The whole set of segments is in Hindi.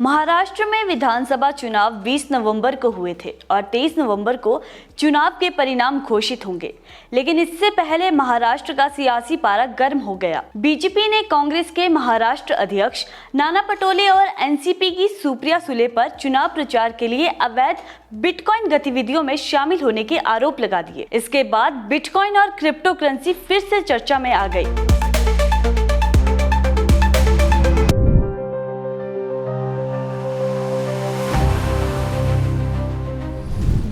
महाराष्ट्र में विधानसभा चुनाव 20 नवंबर को हुए थे और 23 नवंबर को चुनाव के परिणाम घोषित होंगे। लेकिन इससे पहले महाराष्ट्र का सियासी पारा गर्म हो गया। बीजेपी ने कांग्रेस के महाराष्ट्र अध्यक्ष नाना पटोले और एनसीपी की सुप्रिया सुले पर चुनाव प्रचार के लिए अवैध बिटकॉइन गतिविधियों में शामिल होने के आरोप लगा दिए। इसके बाद बिटकॉइन और क्रिप्टो करेंसी फिर से चर्चा में आ गई।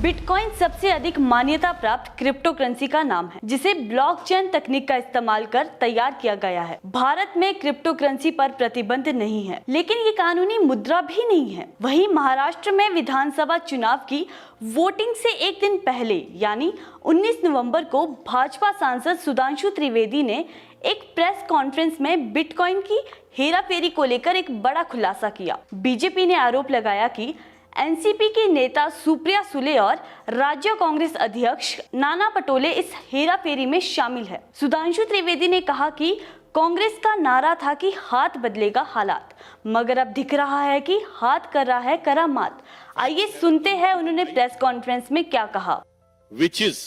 बिटकॉइन सबसे अधिक मान्यता प्राप्त क्रिप्टो करेंसी का नाम है, जिसे ब्लॉकचेन तकनीक का इस्तेमाल कर तैयार किया गया है। भारत में क्रिप्टो करेंसी पर प्रतिबंध नहीं है, लेकिन ये कानूनी मुद्रा भी नहीं है। वहीं महाराष्ट्र में विधानसभा चुनाव की वोटिंग से एक दिन पहले यानी 19 नवंबर को भाजपा सांसद सुधांशु त्रिवेदी ने एक प्रेस कॉन्फ्रेंस में बिटकॉइन की हेराफेरी को लेकर एक बड़ा खुलासा किया। बीजेपी ने आरोप लगाया कि एनसीपी की नेता सुप्रिया सुले और राज्य कांग्रेस अध्यक्ष नाना पटोले इस हेराफेरी में शामिल है। सुधांशु त्रिवेदी ने कहा कि कांग्रेस का नारा था कि हाथ बदलेगा हालात, मगर अब दिख रहा है कि हाथ कर रहा है करामात। आइए सुनते हैं उन्होंने प्रेस कॉन्फ्रेंस में क्या कहा। Which is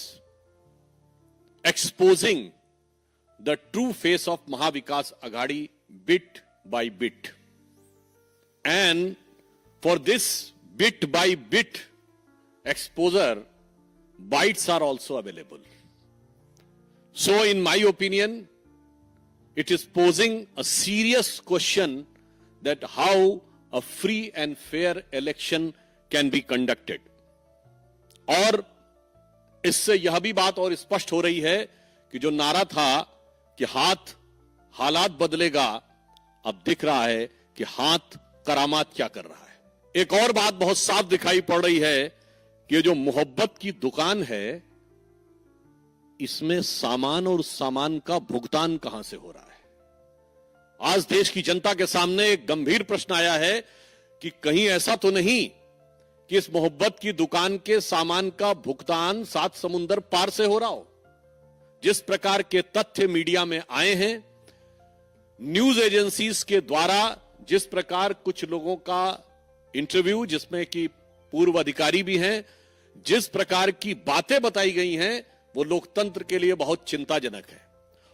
exposing the true face of Mahavikas Aghadi bit by bit, and for this bit by bit exposure, bytes are also available. So in my opinion, it is posing a serious question that how a free and fair election can be conducted. और इससे यह भी बात और स्पष्ट हो रही है कि जो नारा था कि हालात बदलेगा, अब दिख रहा है कि हाथ करामात क्या कर रहा है। एक और बात बहुत साफ दिखाई पड़ रही है कि ये जो मोहब्बत की दुकान है, इसमें सामान और सामान का भुगतान कहां से हो रहा है। आज देश की जनता के सामने एक गंभीर प्रश्न आया है कि कहीं ऐसा तो नहीं कि इस मोहब्बत की दुकान के सामान का भुगतान 7 समुंदर पार से हो रहा हो। जिस प्रकार के तथ्य मीडिया में आए हैं, न्यूज एजेंसीज के द्वारा जिस प्रकार कुछ लोगों का इंटरव्यू, जिसमें कि पूर्व अधिकारी भी हैं, जिस प्रकार की बातें बताई गई हैं, वो लोकतंत्र के लिए बहुत चिंताजनक है।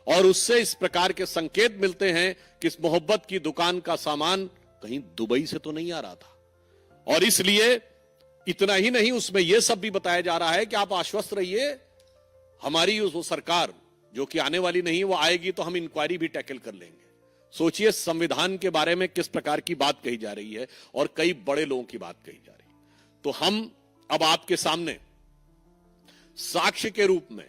और उससे इस प्रकार के संकेत मिलते हैं कि इस मोहब्बत की दुकान का सामान कहीं दुबई से तो नहीं आ रहा था। और इसलिए इतना ही नहीं, उसमें यह सब भी बताया जा रहा है कि आप आश्वस्त रहिए, हमारी वो सरकार जो कि आने वाली नहीं, वो आएगी तो हम इंक्वायरी भी टैकल कर लेंगे। सोचिए संविधान के बारे में किस प्रकार की बात कही जा रही है और कई बड़े लोगों की बात कही जा रही है। तो हम अब आपके सामने साक्ष्य के रूप में,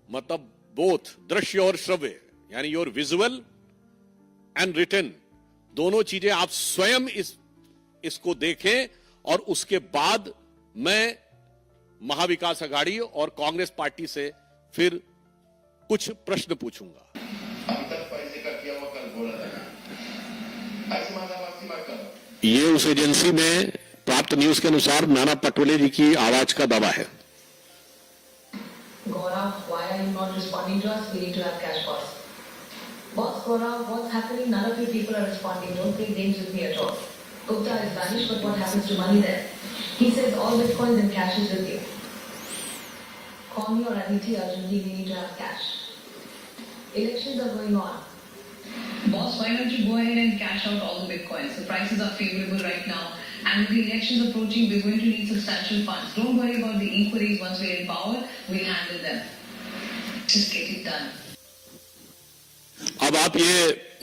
मतलब बोथ दृश्य और श्रव्य, यानी योर विजुअल एंड रिटन, दोनों चीजें आप स्वयं इसको देखें और उसके बाद मैं महाविकास अघाड़ी और कांग्रेस पार्टी से फिर कुछ प्रश्न पूछूंगा। ये उस एजेंसी में प्राप्त न्यूज के अनुसार नाना पटोले जी की आवाज का दबा है। Gaurav, why are you not responding to us? We need to have cash boss. Boss Gaurav, what's happening? None of you people are responding. Don't play games with me at all. Gupta is vanished, but what happens to money then? He says all bitcoins and cash is with you. Call me or Aditi urgently. We need to have cash. Elections are going on. Boss, why don't you go ahead and cash out all the bitcoins? The prices are favorable right now. And with the elections approaching, we're going to need substantial funds. Don't worry about the inquiries. Once we're in power, we'll handle them. Just get it done. अब आप ये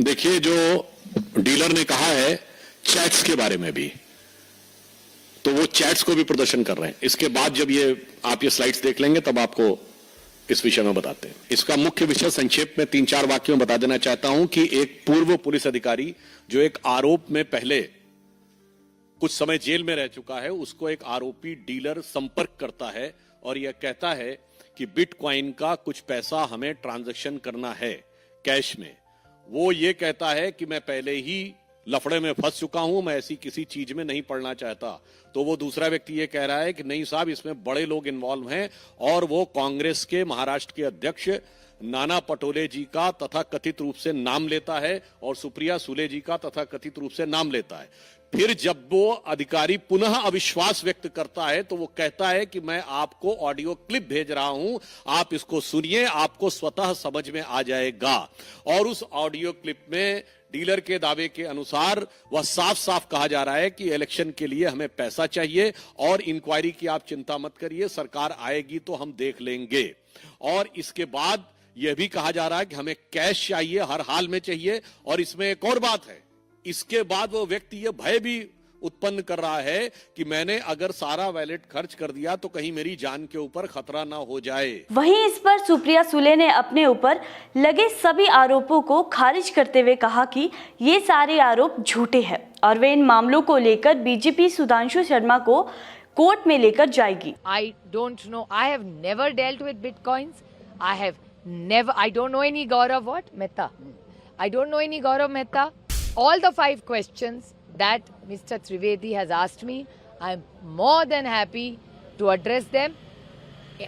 देखिए, जो डीलर ने कहा है चैट्स के बारे में भी, तो वो चैट्स को भी प्रदर्शन कर रहे हैं। इसके बाद जब आप ये स्लाइड्स देख लेंगे तब आपको इस विषय में बताते हैं। इसका मुख्य विषय संक्षेप में 3-4 वाक्यों में बता देना चाहता हूं कि एक पूर्व पुलिस अधिकारी जो एक आरोप में पहले कुछ समय जेल में रह चुका है, उसको एक आरोपी डीलर संपर्क करता है और यह कहता है कि बिटकॉइन का कुछ पैसा हमें ट्रांजैक्शन करना है कैश में। वो ये कहता है कि मैं पहले ही लफड़े में फंस चुका हूं, मैं ऐसी किसी चीज में नहीं पड़ना चाहता। तो वो दूसरा व्यक्ति ये कह रहा है कि नहीं साहब, इसमें बड़े लोग इन्वॉल्व हैं और वो कांग्रेस के महाराष्ट्र के अध्यक्ष नाना पटोले जी का तथा कथित रूप से नाम लेता है और सुप्रिया सुले जी का तथा कथित रूप से नाम लेता है। फिर जब वो अधिकारी पुनः अविश्वास व्यक्त करता है तो वो कहता है कि मैं आपको ऑडियो क्लिप भेज रहा हूं, आप इसको सुनिए, आपको स्वतः समझ में आ जाएगा। और उस ऑडियो क्लिप में डीलर के दावे के अनुसार वह साफ साफ कहा जा रहा है कि इलेक्शन के लिए हमें पैसा चाहिए और इंक्वायरी की आप चिंता मत करिए, सरकार आएगी तो हम देख लेंगे। और इसके बाद यह भी कहा जा रहा है कि हमें कैश चाहिए, हर हाल में चाहिए। और इसमें एक और बात है, इसके बाद वो व्यक्ति ये भय भी उत्पन्न कर रहा है कि मैंने अगर सारा वैलेट खर्च कर दिया तो कहीं मेरी जान के ऊपर खतरा ना हो जाए। वहीं इस पर सुप्रिया सुले ने अपने ऊपर लगे सभी आरोपों को खारिज करते हुए कहा कि ये सारे आरोप झूठे हैं और वे इन मामलों को लेकर बीजेपी सुधांशु शर्मा को कोर्ट में लेकर जाएगी। I don't know. I have never dealt with bitcoins. I don't know any Gaurav what? Mehta. I don't know any Gaurav Mehta. All the 5 questions that Mr. Trivedi has asked me, I am more than happy to address them.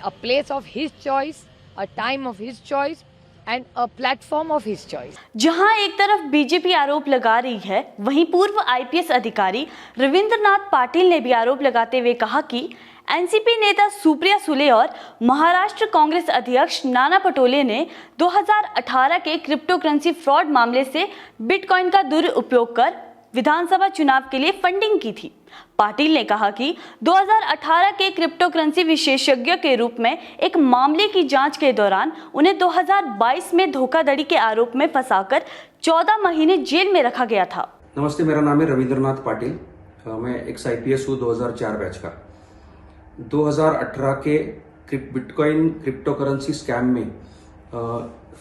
A place of his choice, a time of his choice and a platform of his choice. जहां एक तरफ बीजेपी आरोप लगा रही है, वहीं पूर्व आईपीएस अधिकारी रविंद्रनाथ पाटिल ने भी आरोप लगाते हुए कहा कि एनसीपी नेता सुप्रिया सुले और महाराष्ट्र कांग्रेस अध्यक्ष नाना पटोले ने 2018 के क्रिप्टो करेंसी फ्रॉड मामले से बिटकॉइन का दुरुपयोग कर विधानसभा चुनाव के लिए फंडिंग की थी। पाटिल ने कहा कि 2018 के क्रिप्टो करेंसी विशेषज्ञ के रूप में एक मामले की जांच के दौरान उन्हें 2022 में धोखाधड़ी के आरोप में फंसाकर 14 महीने जेल में रखा गया था। नमस्ते, मेरा नाम है रविंद्रनाथ पाटिल। मैं एक्स आईपीएस हूँ 2004 बैच का। 2018 के बिटकॉइन क्रिप्टो करेंसी स्कैम में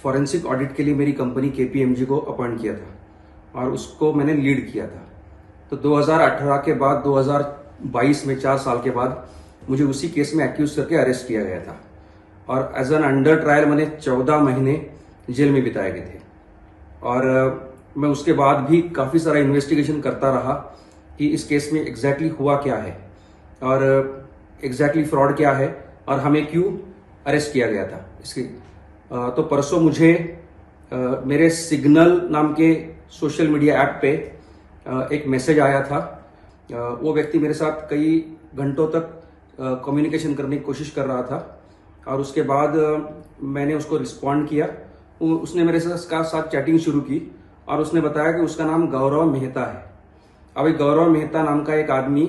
फॉरेंसिक ऑडिट के लिए मेरी कंपनी केपीएमजी को अपॉइंट किया था और उसको मैंने लीड किया था। तो 2018 के बाद 2022 में 4 साल के बाद मुझे उसी केस में एक्यूज करके अरेस्ट किया गया था और एज एन अंडर ट्रायल मैंने 14 महीने जेल में बिताए गए थे। और मैं उसके बाद भी काफ़ी सारा इन्वेस्टिगेशन करता रहा कि इस केस में एग्जैक्टली हुआ क्या है और एग्जैक्टली फ्रॉड क्या है और हमें क्यों अरेस्ट किया गया था। इसके तो परसों मुझे मेरे सिग्नल नाम के सोशल मीडिया ऐप पे एक मैसेज आया था। वो व्यक्ति मेरे साथ कई घंटों तक कम्युनिकेशन करने की कोशिश कर रहा था और उसके बाद मैंने उसको रिस्पॉन्ड किया। उसने मेरे साथ चैटिंग शुरू की और उसने बताया कि उसका नाम गौरव मेहता है। अब एक गौरव मेहता नाम का एक आदमी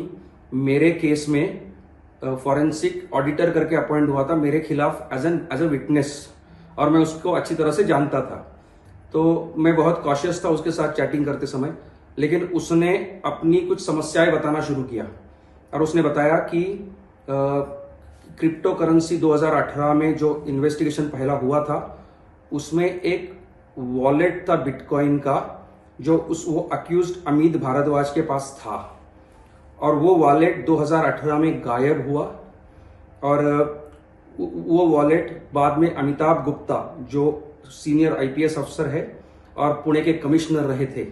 मेरे केस में फॉरेंसिक ऑडिटर करके अपॉइंट हुआ था मेरे खिलाफ एज अ विटनेस और मैं उसको अच्छी तरह से जानता था। तो मैं बहुत कॉशियस था उसके साथ चैटिंग करते समय, लेकिन उसने अपनी कुछ समस्याएं बताना शुरू किया और उसने बताया कि क्रिप्टो करेंसी 2018 में जो इन्वेस्टिगेशन पहला हुआ था उसमें एक वॉलेट था बिटकॉइन का जो वो अक्यूज्ड अमित भारद्वाज के पास था और वो वॉलेट 2018 में गायब हुआ और वो वॉलेट बाद में अमिताभ गुप्ता जो सीनियर आईपीएस अफसर है और पुणे के कमिश्नर रहे थे,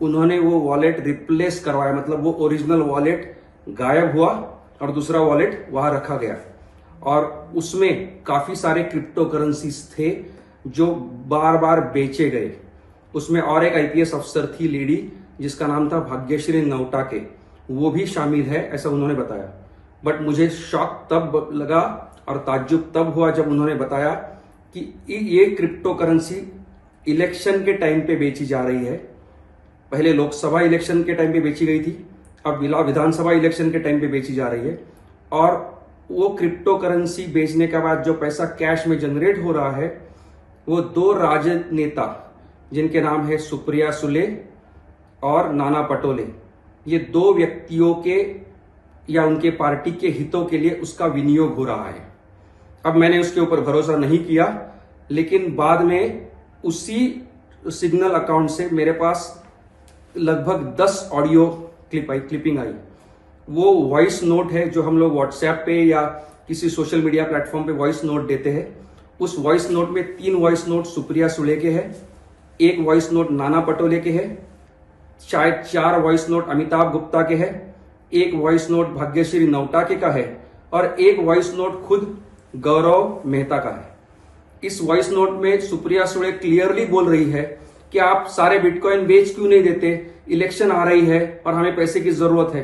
उन्होंने वो वॉलेट रिप्लेस करवाया। मतलब वो ओरिजिनल वॉलेट गायब हुआ और दूसरा वॉलेट वहां रखा गया और उसमें काफी सारे क्रिप्टो करेंसीज थे जो बार बार बेचे गए। उसमें और एक आईपीएस अफसर थी लेडी जिसका नाम था भाग्यश्री नौटाके, वो भी शामिल है ऐसा उन्होंने बताया। बट मुझे शॉक तब लगा और ताज्जुब तब हुआ जब उन्होंने बताया कि ये क्रिप्टो करेंसी इलेक्शन के टाइम पे बेची जा रही है। पहले लोकसभा इलेक्शन के टाइम पे बेची गई थी, अब विधानसभा इलेक्शन के टाइम पे बेची जा रही है और वो क्रिप्टो करेंसी बेचने के बाद जो पैसा कैश में जनरेट हो रहा है वो 2 राजनेता जिनके नाम है सुप्रिया सुले और नाना पटोले, ये 2 व्यक्तियों के या उनके पार्टी के हितों के लिए उसका विनियोग हो रहा है। अब मैंने उसके ऊपर भरोसा नहीं किया, लेकिन बाद में उसी सिग्नल अकाउंट से मेरे पास लगभग 10 ऑडियो क्लिपिंग आई। वो वॉइस नोट है जो हम लोग व्हाट्सएप पे या किसी सोशल मीडिया प्लेटफॉर्म पे वॉइस नोट देते हैं। उस वॉइस नोट में 3 वॉइस नोट सुप्रिया सुले के हैं, 1 वॉइस नोट नाना पटोले के हैं, शायद 4 वॉइस नोट अमिताभ गुप्ता के हैं, 1 वॉइस नोट भाग्यश्री नौटाके का है और 1 वॉइस नोट खुद गौरव मेहता का है। इस वॉइस नोट में सुप्रिया सुले क्लियरली बोल रही है कि आप सारे बिटकॉइन बेच क्यों नहीं देते, इलेक्शन आ रही है और हमें पैसे की जरूरत है।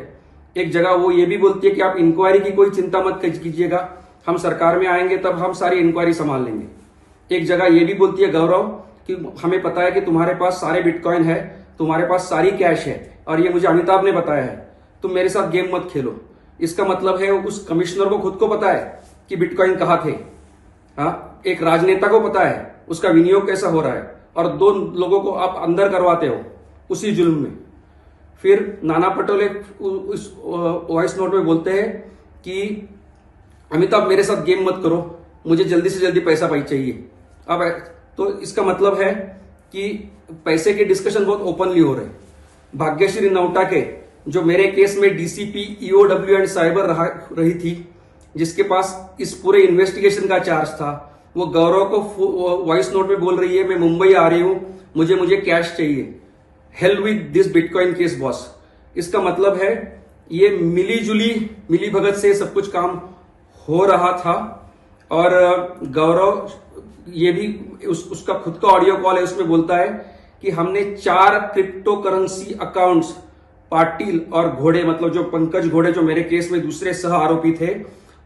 एक जगह वो ये भी बोलती है कि आप इंक्वायरी की कोई चिंता मत कीजिएगा, हम सरकार में आएंगे तब हम सारी इंक्वायरी संभाल लेंगे। एक जगह ये भी बोलती है गौरव कि हमें पता है कि तुम्हारे पास सारे बिटकॉइन है, तुम्हारे पास सारी कैश है और ये मुझे अमिताभ ने बताया है, तुम मेरे साथ गेम मत खेलो। इसका मतलब है उस कमिश्नर को खुद को पता है कि बिटकॉइन कहाँ थे। हाँ, एक राजनेता को पता है उसका विनियोग कैसा हो रहा है और दो लोगों को आप अंदर करवाते हो उसी जुल्म में। फिर नाना पटोले उस वॉइस नोट में बोलते हैं कि अमिताभ मेरे साथ गेम मत करो, मुझे जल्दी से जल्दी पैसा पाई चाहिए। अब तो इसका मतलब है कि पैसे के डिस्कशन बहुत ओपनली हो रहे हैं। भाग्यश्री नौटाके जो मेरे केस में डीसीपी, ईओडब्ल्यू एंड साइबर रही थी, जिसके पास इस पूरे इन्वेस्टिगेशन का चार्ज था, वो गौरव को वॉइस नोट में बोल रही है मैं मुंबई आ रही हूं, मुझे कैश चाहिए, help with this bitcoin case boss. इसका मतलब है ये मिली भगत से सब कुछ काम हो रहा था। और गौरव ये भी उसका खुद का ऑडियो कॉल है, उसमें बोलता है कि हमने 4 क्रिप्टो करेंसी अकाउंट्स, पाटिल और घोड़े, मतलब जो पंकज घोड़े जो मेरे केस में दूसरे सह आरोपी थे,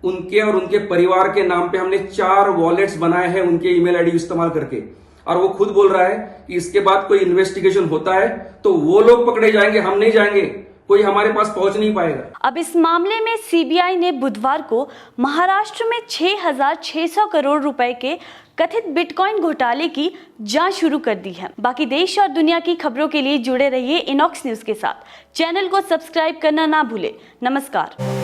उनके और उनके परिवार के नाम पे हमने 4 वॉलेट्स बनाए हैं उनके ईमेल आईडी इस्तेमाल करके। और वो खुद बोल रहा है कि इसके बाद कोई इन्वेस्टिगेशन होता है तो वो लोग पकड़े जाएंगे, हम नहीं जाएंगे, कोई हमारे पास पहुंच नहीं पाएगा। अब इस मामले में सीबीआई ने बुधवार को महाराष्ट्र में 6,600 करोड़ रुपए के कथित बिटकॉइन घोटाले की जांच शुरू कर दी है। बाकी देश और दुनिया की खबरों के लिए जुड़े रहिए इनॉक्स न्यूज के साथ। चैनल को सब्सक्राइब करना ना भूले। नमस्कार।